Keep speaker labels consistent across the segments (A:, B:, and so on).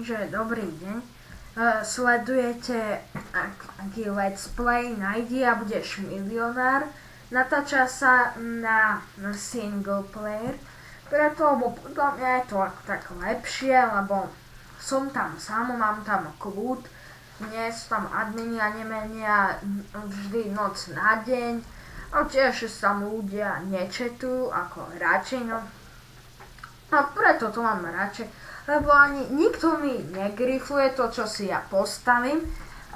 A: že dobrý deň. Sledujete aký let's play Nájdi a budeš milionár. Natáča sa na single player, lebo podľa mňa je to tak lepšie, lebo som tam sám, mám tam kľud, nie sú tam admini a nemenia vždy noc na deň. A tiež sa tam ľudia nečetujú ako hráči, no. A preto to mám radšej, lebo ani nikto mi negrifluje to, čo si ja postavím,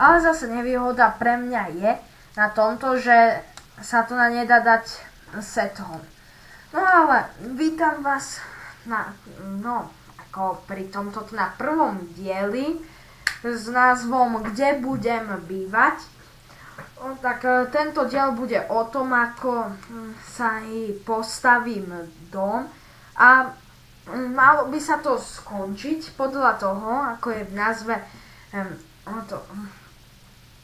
A: ale zase nevýhoda pre mňa je na tomto, že sa tu nedá dať set home. No ale vítam vás ako pri tomto na prvom dieli s názvom Kde budem bývať. Tak tento diel bude o tom, ako sa postavím dom a malo by sa to skončiť podľa toho, ako je v názve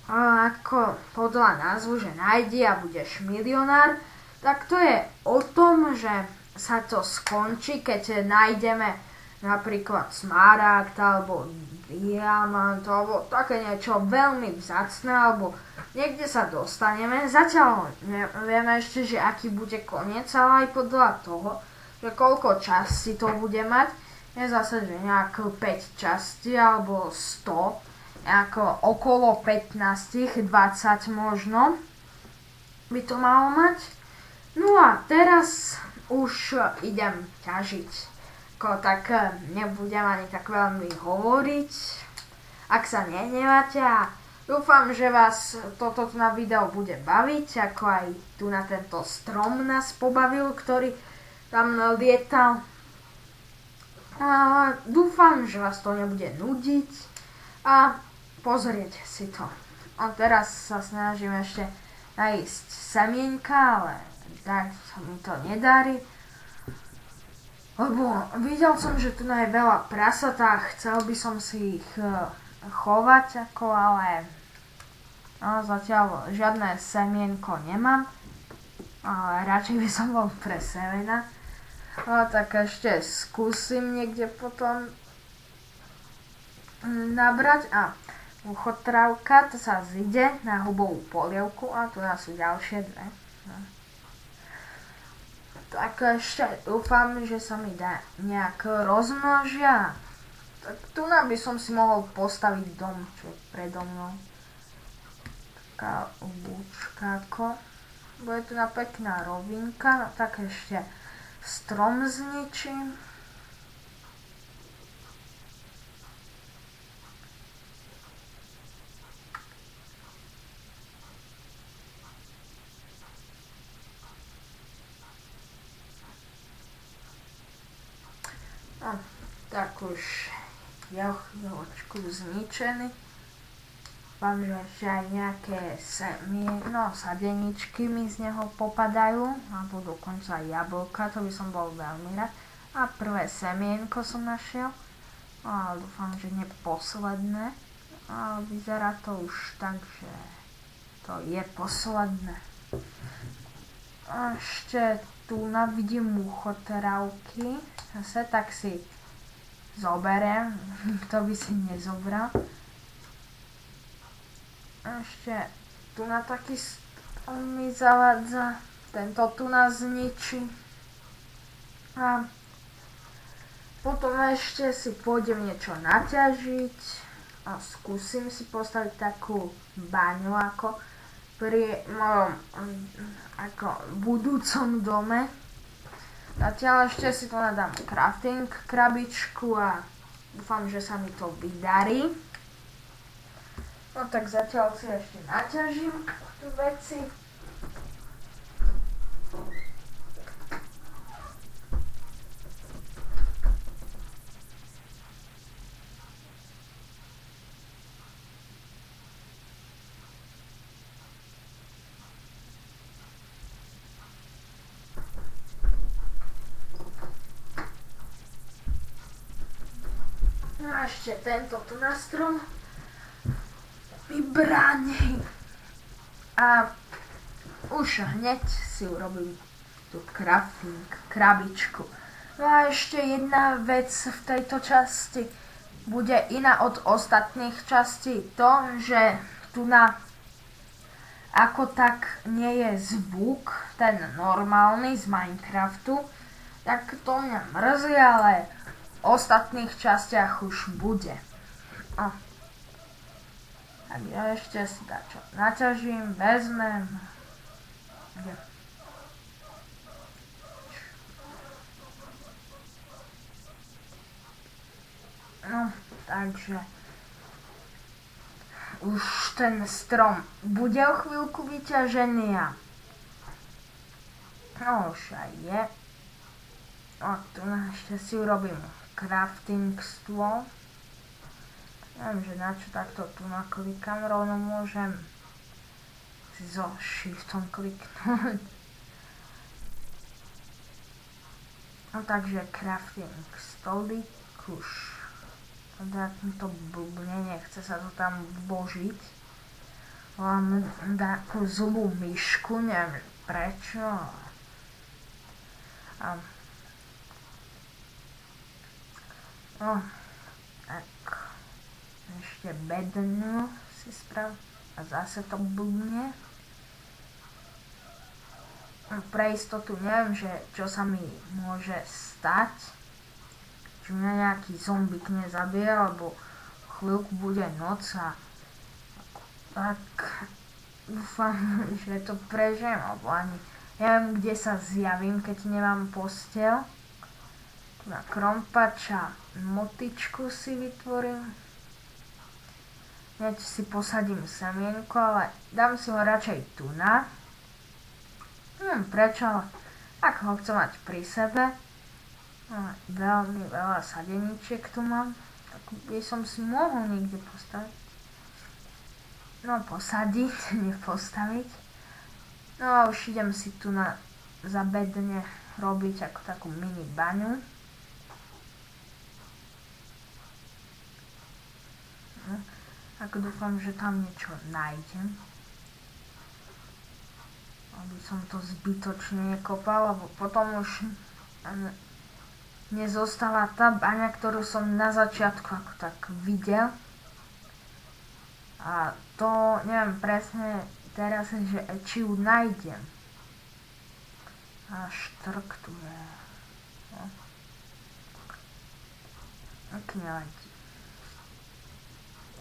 A: ako podľa názvu, že nájdi a budeš milionár, tak to je o tom, že sa to skončí, keď nájdeme napríklad smaragd alebo diamant alebo také niečo veľmi vzácne, alebo niekde sa dostaneme. Zatiaľ nevieme ešte, že aký bude koniec, ale aj podľa toho, že koľko častí to bude mať, je zase, že nejak 5 častí alebo 100, nejako okolo 15, 20 možno by to malo mať. No a teraz už idem ťažiť. Tak nebudem ani tak veľmi hovoriť, ak sa nehneváte, a dúfam, že vás toto na video bude baviť, ako aj tu na tento strom nás pobavil, ktorý tam lietal. A dúfam, že vás to nebude nudiť a pozrieť si to. A teraz sa snažím ešte nájsť semienka, ale tak sa mi to nedarí. Lebo videl som, že tu je veľa prasat a chcel by som si ich chovať, ale zatiaľ žiadne semienko nemám. Ale radšej by som bol pre semena. Tak ešte skúsim niekde potom nabrať. A uchotrávka, to sa zíde na hubovú polievku a tu sú ďalšie dve. Tak ešte dúfam, že sa mi dá nejak rozmnožia. Tak tu by som si mohol postaviť dom, čo predo mnou. Taká lúčka ako. Bude tu pekná rovinka, tak ešte strom zničím. Tak už je chvíľočku zničený. Vám, že ešte aj nejaké sadeničky mi z neho popadajú, alebo dokonca aj jablka, to by som bol veľmi rád. A prvé semienko som našiel, ale dúfam, že nie posledné. Ale vyzerá to už tak, že to je posledné. A ešte tu vidím muchotrávky, zase tak si zoberiem, kto by si nezobral. Ešte tu taký mi zavádza, tento tu nás zničí. A potom ešte si pôjdem niečo naťažiť a skúsim si postaviť takú baňu ako pri mojom budúcom dome. Zatiaľ ešte si tu nadám crafting krabičku a dúfam, že sa mi to vydarí. No tak zatiaľ si ešte naťažím tu veci. No a ešte tento tu na strom mi bráni. A už hneď si urobím tú crafting krabičku. No a ešte jedna vec v tejto časti. bude iná od ostatných častí to, že tu na ako tak nie je zvuk, ten normálny z Minecraftu, tak to mňa mrzí, ale v ostatných častiach už bude. Tak ja ešte si dačo naťažím, vezmem. No, takže už ten strom bude o chvíľku vyťažený a no už aj je. No tu ešte si urobím crafting stôl. Neviem, že na čo takto tu naklikám, rovno môžem si so shiftom kliknúť. No takže crafting stolík už. Tak mi to blbne, nechce sa to tam vložiť. Mám takú zlú myšku, neviem prečo. No, tak ešte bednu si sprav a zase to blbne. Pre istotu neviem, že čo sa mi môže stať. Či mňa nejaký zombík nezabije, alebo chvíľku bude noc a tak dúfam, že to prežijem, alebo ani neviem, kde sa zjavím, keď nemám posteľ. Tu na krompač a motičku si vytvorím. Hneď si posadím semienko, ale dám si ho radšej tu na. Prečo? Ak ho chcem mať pri sebe. Veľmi veľa sadeničiek tu mám, tak by som si mohol niekde postaviť. No posadiť, nepostaviť. No a už idem si tu za bedne robiť ako takú mini baňu. No, ako dúfam, že tam niečo nájdem. Aby som to zbytočne nekopal, lebo potom už nezostala tá baňa, ktorú som na začiatku ako tak videl. A to neviem presne teraz, že či ju nájdem. A štrk tu je. No. Tak nevadí.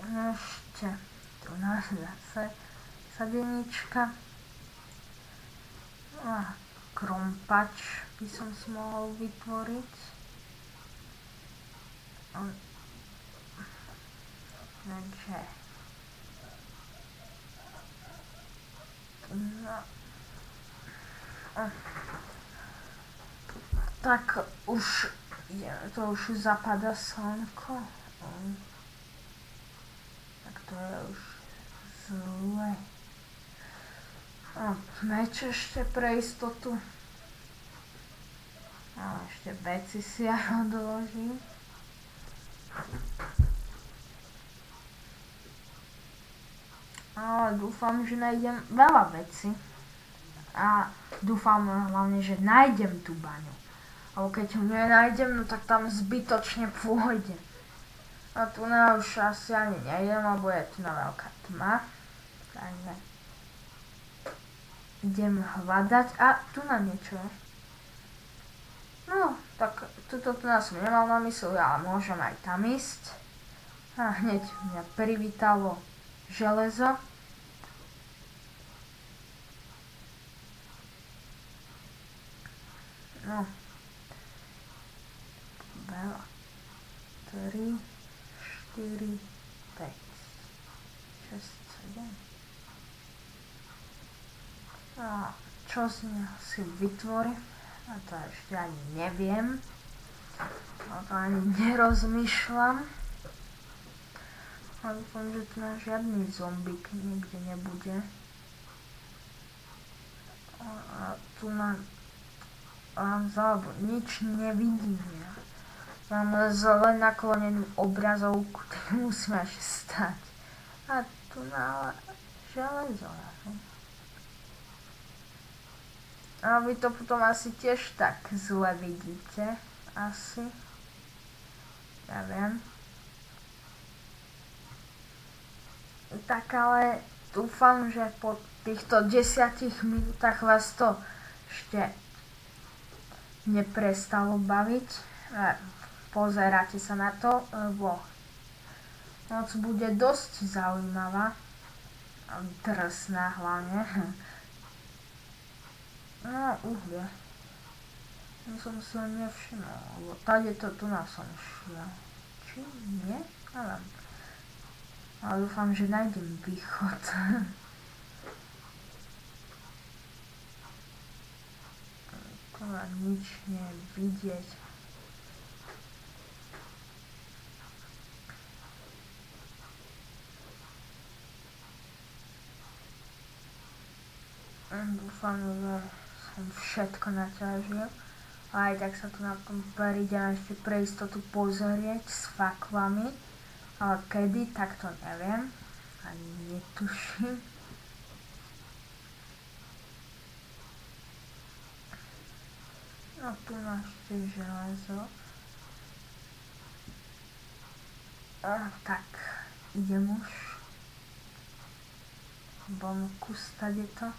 A: Ešte tu nás zase sadenička. A krompač by som si mohol vytvoriť. Takže no. Tak už to už zapadá slnko. Tak to je už zle. Meč ešte pre istotu. Ešte veci si ja odložím. Ale dúfam, že nájdem veľa vecí. A dúfam hlavne, že nájdem tú baňu. Ale keď ho nenájdem, no tak tam zbytočne pôjde. A tu na už asi ani nejdem, lebo je tu na veľká tma. Takže idem hľadať. A tu na niečo je. No, tak toto tu nás som nemal na mysli, ale môžem aj tam ísť. A hneď mňa privítalo železo. No. Veľa. 3, 4, 5, 6, 7. A čo z neho si vytvorím? A to ešte ani neviem. A to ani nerozmýšľam. A dúfam, že tu na žiadny zombík nikde nebude. A tu na alebo nič nevidím. Mám zle naklonenú obrazovku, tak musím až stať. A tu na železo. A vy to potom asi tiež tak zle vidíte. Asi. Ja viem. Tak ale dúfam, že po týchto 10 minútach vás to ešte neprestalo baviť. Pozeráte sa na to, lebo noc bude dosť zaujímavá. Drsná hlavne. No, uhlie. Ja som si ho nevšimol, lebo tady to tu nás som šiel. Či nie? Neviem. Ale dúfam, že nájdem východ. Akorát nič nie je vidieť. Dúfam, že som všetko naťažil. A aj tak sa tu na tom prídem ešte pre istotu pozrieť s fakvami. Ale kedy, tak to neviem. Ani netuším. No tu máš ešte železo. Tak, idem už. Bonus tady to.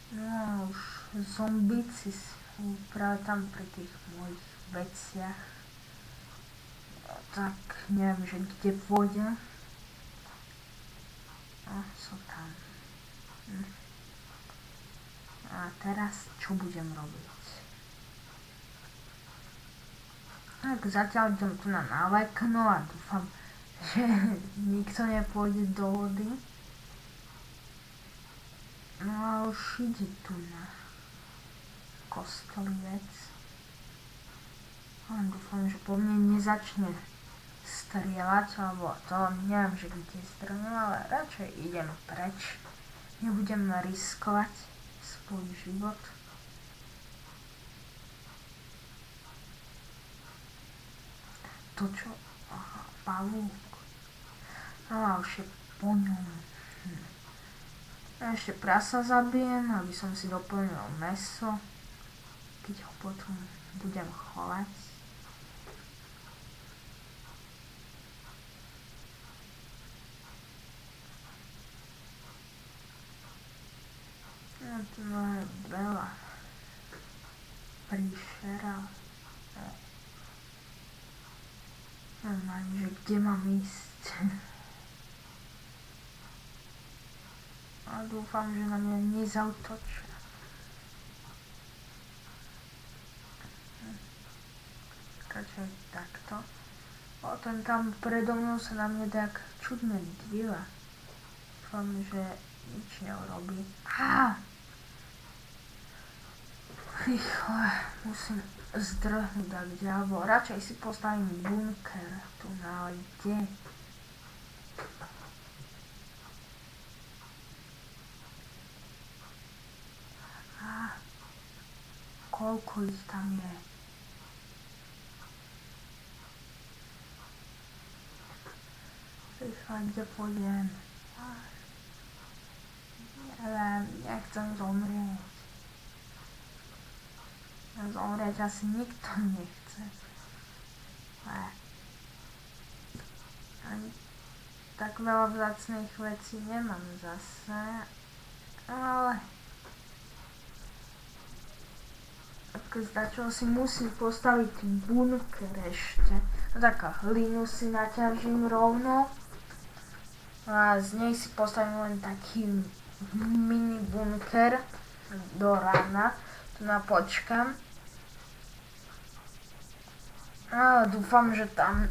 A: No už zombíci sú práve tam pri tých mojich veciach. Tak neviem, že kde pôjdem. Sú tam. A teraz čo budem robiť? Tak zatiaľ idem tu na nalekno a dúfam, že nikto nepôjde do vody. No a už ide tu na kostlivec. Len dúfam, že po mne nezačne strieľať, alebo to neviem, že kde strieľam, ale radšej idem preč. Nebudem riskovať svoj život. To čo? Aha, pavúk. A už je po ňom. Ešte prasa zabijem, aby som si doplnil mäso, keď ho potom budem chovať. No tu máme veľa príšera. Neviem ani, že kde mám ísť. A dúfam, že na mňa nezautočia. Radšej takto. Ten tam predo mnou sa na mňa tak čudne díva. Dúfam, že nič neurobí. Rýchle, musím zdrhnúť tak ďalej. Radšej si postavím bunker tu na lede. Koľko ich tam je? Rýchle, kde pôjdem? Neviem, nechcem zomrieť. Zomrieť asi nikto nechce. Ani tak veľa vzácnych vecí nemám zase. Ale začal si musím postaviť bunker ešte. No tak hlínu si naťažím rovno. A z nej si postavím len taký mini bunker do rána. Tu počkam. A dúfam, že tam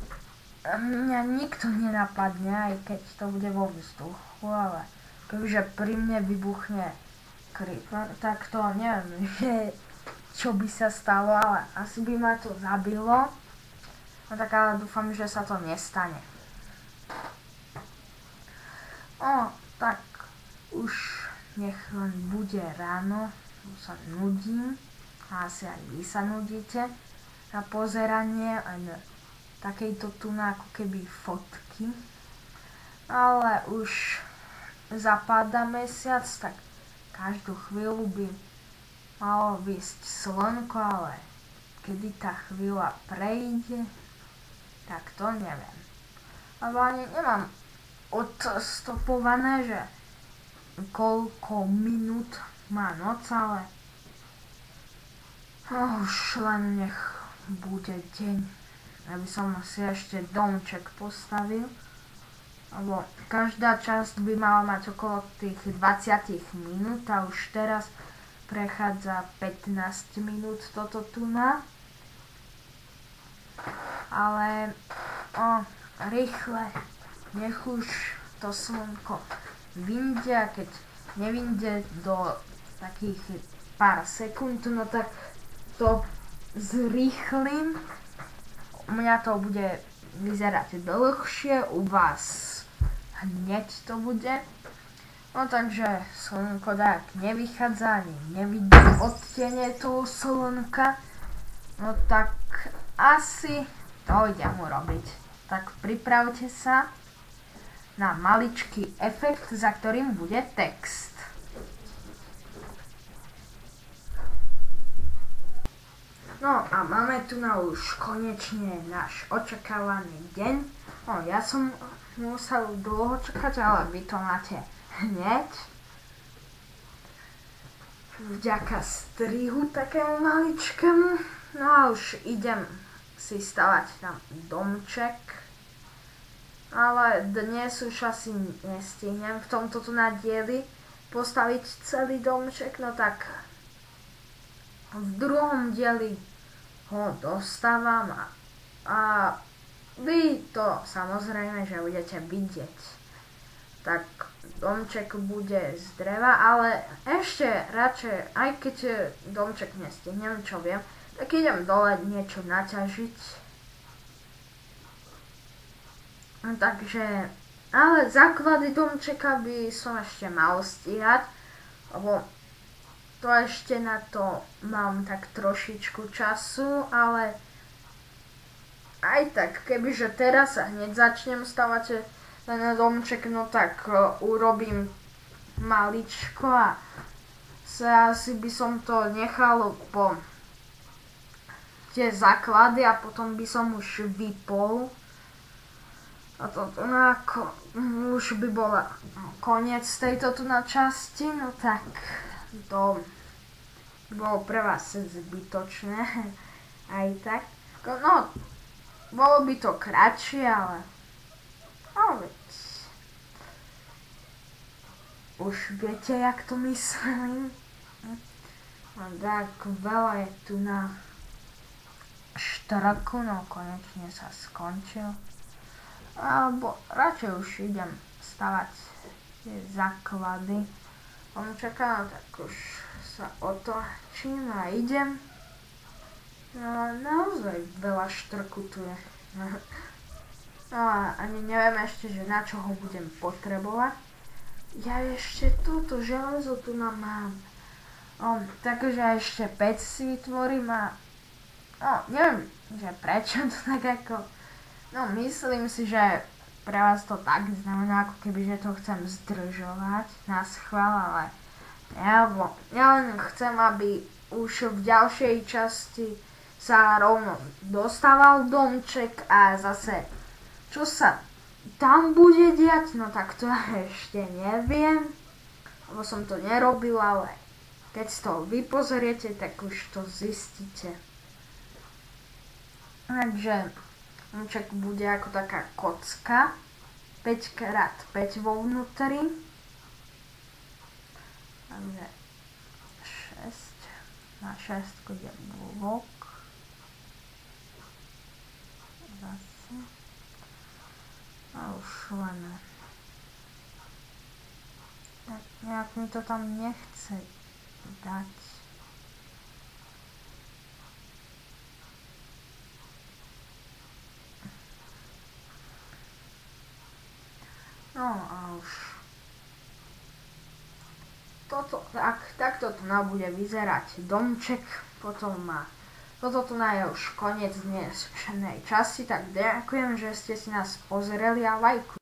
A: mňa nikto nenapadne, aj keď to bude vo vzduchu, ale kebyže pri mne vybuchne creeper, tak to neviem, že čo by sa stalo, ale asi by ma to zabilo. No tak ale dúfam, že sa to nestane. Tak už nech len bude ráno, už sa nudím. A asi aj vy sa nudíte na pozeranie aj na takejto tu ako keby fotky. Ale už zapadá mesiac, tak každú chvíľu by malo výsť slnko, ale kedy tá chvíľa prejde, tak to neviem. Lebo ani nemám odstopované, že koľko minút má noc, ale už len nech bude deň, aby som si ešte domček postavil. Lebo každá časť by mala mať okolo tých 20 minút a už teraz prechádza 15 minút toto tu na. Ale rýchle, nech už to slnko vyjde, a keď nevyjde do takých pár sekúnd, no tak to zrýchlim. U mňa to bude vyzerať dlhšie, u vás hneď to bude. No takže slnko tak nevychádza, ani nevidí odtiene toho slnka. No tak asi to idem urobiť. Tak pripravte sa na maličký efekt, za ktorým bude text. No a máme tu na už konečne náš očakávaný deň. No ja som musel dlho čakať, ale vy to máte hneď. Vďaka strihu takému maličkému. No a už idem si stavať tam domček. Ale dnes už asi nestihnem v tomto tu na dieli postaviť celý domček. No tak v druhom dieli ho dostávam a vy to samozrejme, že budete vidieť. Tak domček bude z dreva, ale ešte radšej, aj keď domček nestihnem, čo viem, tak idem dole niečo naťažiť. Takže, ale základy domčeka by som ešte mal stíhať, lebo to ešte na to mám tak trošičku času, ale aj tak, kebyže teraz sa hneď začnem stavať ten domček, no tak urobím maličko a asi by som to nechal po tie základy a potom by som už vypol. A toto už by bola koniec tejto tu na časti, no tak to bolo pre vás zbytočné, aj tak. No, bolo by to kratšie, ale veď už viete, jak to myslím. No tak veľa je tu na štrku, no konečne sa skončil. Alebo radšej už idem stavať tie základy. On čaká, tak už sa otočím a idem. No naozaj veľa štrku tu je. No a ani neviem ešte, že na čo ho budem potrebovať. Ja ešte túto železo tu mám. Takže ešte 5 si vytvorím a neviem, že prečo to tak ako. No myslím si, že pre vás to tak znamená, ako keby, že to chcem zdržovať na schvál, ale ja len chcem, aby už v ďalšej časti sa rovno dostával domček a zase čo sa tam bude diať, no tak to ešte neviem, lebo som to nerobil, ale keď si to vy pozriete, tak už to zistíte. Takže domček bude ako taká kocka, 5x5 vo vnútri. Takže 6 na 6 je blok. Zase. A už len. Nejak mi to tam nechce dať. No a už takto tu bude vyzerať domček, potom toto tu je už koniec dnešnej časti, tak ďakujem, že ste si nás pozreli a lajkujte.